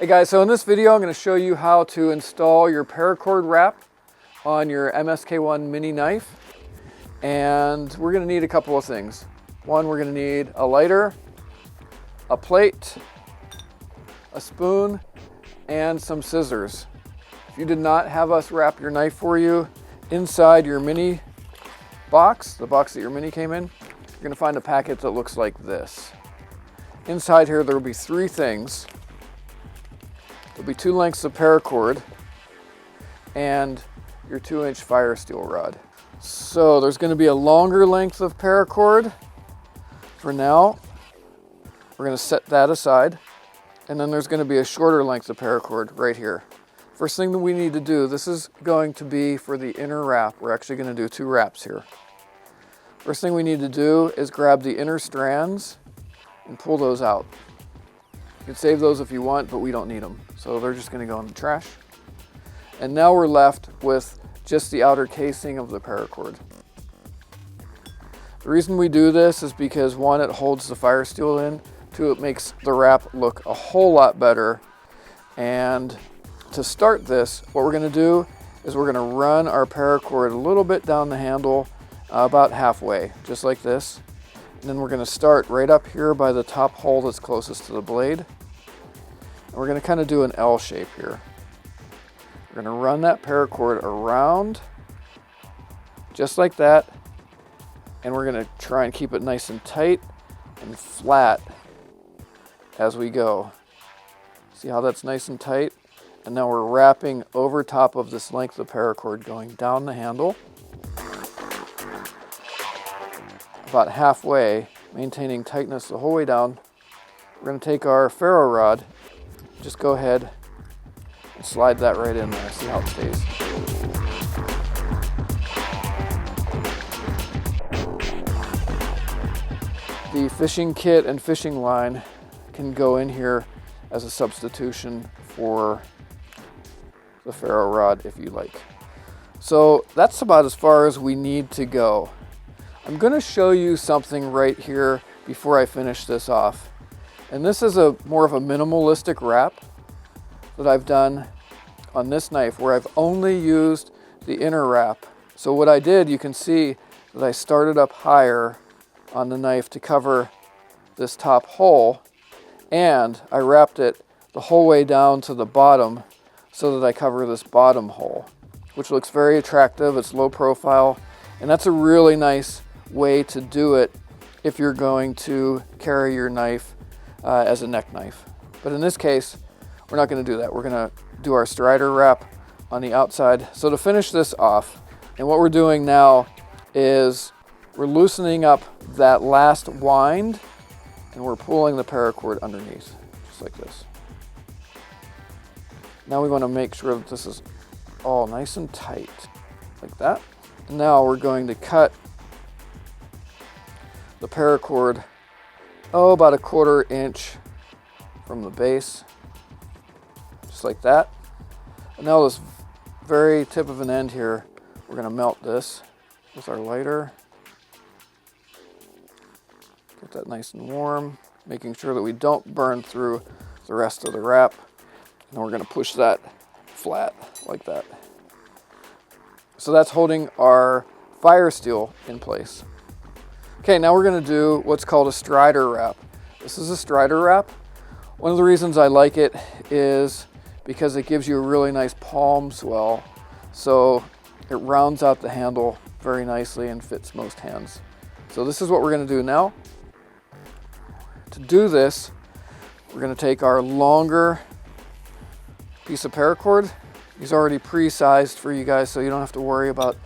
Hey guys, so in this video I'm going to show you how to install your paracord wrap on your MSK-1 mini knife. And we're going to need a couple of things. One, we're going to need a lighter, a plate, a spoon, and some scissors. If you did not have us wrap your knife for you, inside your mini box, the box that your mini came in, you're going to find a packet that looks like this. Inside here there will be three things. There'll be 2 lengths of paracord and your 2-inch fire steel rod. So there's going to be a longer length of paracord. For now, we're going to set that aside. And then there's going to be a shorter length of paracord right here. First thing that we need to do, this is going to be for the inner wrap. We're actually going to do 2 wraps here. First thing we need to do is grab the inner strands and pull those out. You can save those if you want, but we don't need them. So they're just going to go in the trash. And now we're left with just the outer casing of the paracord. The reason we do this is because 1, it holds the fire steel in. 2, it makes the wrap look a whole lot better. And to start this, what we're going to do is we're going to run our paracord a little bit down the handle, about halfway, just like this. And then we're going to start right up here by the top hole that's closest to the blade. And we're going to kind of do an L shape here. We're going to run that paracord around, just like that. And we're going to try and keep it nice and tight and flat as we go. See how that's nice and tight? And now we're wrapping over top of this length of paracord going down the handle. About halfway, maintaining tightness the whole way down. We're going to take our ferro rod, just go ahead and slide that right in there. See how it stays. The fishing kit and fishing line can go in here as a substitution for the ferro rod if you like. So that's about as far as we need to go. I'm going to show you something right here before I finish this off. And this is more of a minimalistic wrap that I've done on this knife where I've only used the inner wrap. So what I did, you can see that I started up higher on the knife to cover this top hole, and I wrapped it the whole way down to the bottom so that I cover this bottom hole, which looks very attractive. It's low profile, and that's a really nice way to do it if you're going to carry your knife as a neck knife. But in this case, we're not going to do that. We're going to do our strider wrap on the outside. So to finish this off, and what we're doing now is we're loosening up that last wind and we're pulling the paracord underneath, just like this. Now we want to make sure that this is all nice and tight, like that. And now we're going to cut the paracord, about 1/4 inch from the base, just like that. And now this very tip of an end here, we're going to melt this with our lighter. Get that nice and warm, making sure that we don't burn through the rest of the wrap. And we're going to push that flat like that. So that's holding our fire steel in place. Okay, now we're going to do what's called a strider wrap. This is a strider wrap. One of the reasons I like it is because it gives you a really nice palm swell. So it rounds out the handle very nicely and fits most hands. So this is what we're going to do now. To do this, we're going to take our longer piece of paracord. He's already pre-sized for you guys, so you don't have to worry about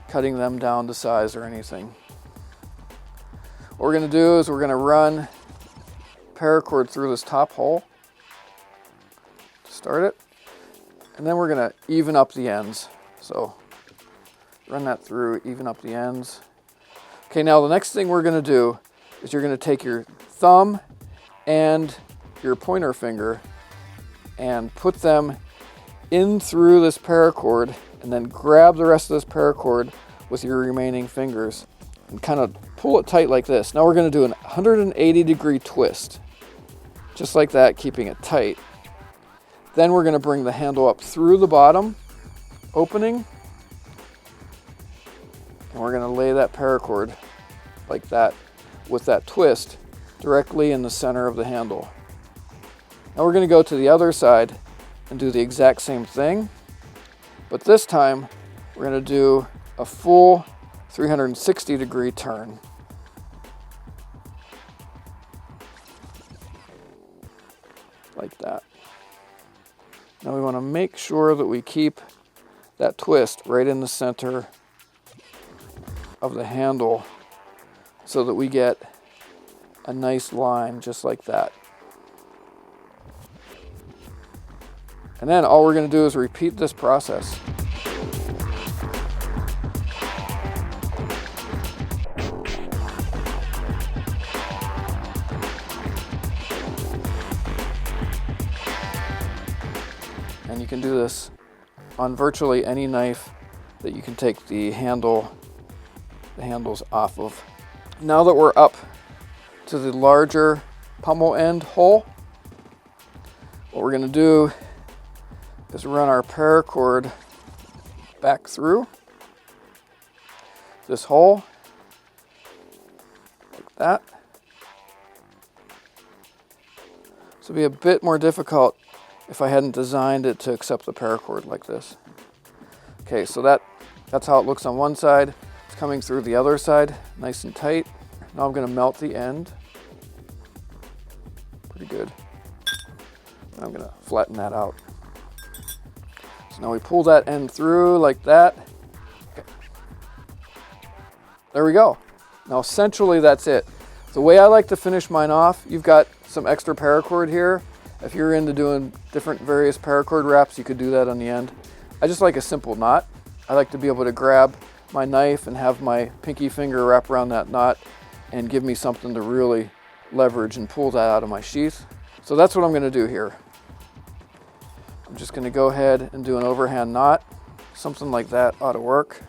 cutting them down to size or anything. What we're going to do is we're going to run paracord through this top hole to start it, and then we're going to even up the ends. So run that through, even up the ends. Okay, now the next thing we're going to do is you're going to take your thumb and your pointer finger and put them in through this paracord, and then grab the rest of this paracord with your remaining fingers and kind of pull it tight like this. Now we're going to do an 180-degree twist, just like that, keeping it tight. Then we're going to bring the handle up through the bottom opening, and we're going to lay that paracord like that with that twist directly in the center of the handle. Now we're going to go to the other side and do the exact same thing, but this time we're going to do a full 360-degree turn. Like that. Now we want to make sure that we keep that twist right in the center of the handle so that we get a nice line just like that. And then all we're going to do is repeat this process. And you can do this on virtually any knife that you can take the handles off of. Now that we're up to the larger pommel end hole, what we're going to do is run our paracord back through this hole like that. This would be a bit more difficult if I hadn't designed it to accept the paracord like this. Okay, so that's how it looks on one side. It's coming through the other side, nice and tight. Now I'm going to melt the end. Pretty good. And I'm going to flatten that out. So now we pull that end through like that. Okay. There we go. Now essentially that's it. The way I like to finish mine off, you've got some extra paracord here. If you're into doing different various paracord wraps, you could do that on the end. I just like a simple knot. I like to be able to grab my knife and have my pinky finger wrap around that knot and give me something to really leverage and pull that out of my sheath. So that's what I'm going to do here. I'm just going to go ahead and do an overhand knot. Something like that ought to work.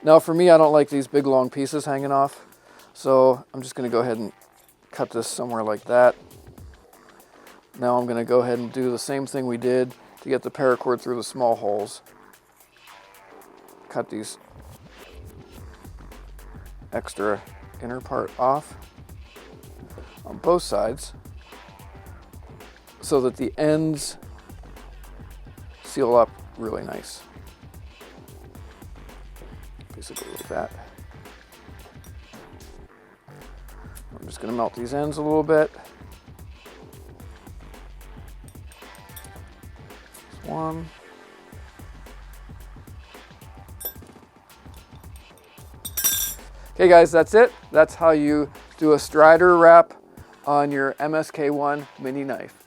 Now for me, I don't like these big long pieces hanging off, so I'm just going to go ahead and cut this somewhere like that. Now I'm going to go ahead and do the same thing we did to get the paracord through the small holes. Cut these extra inner part off on both sides so that the ends seal up really nice. Basically like that. I'm just going to melt these ends a little bit. One. Okay guys, that's it. That's how you do a strider wrap on your MSK-1 mini knife.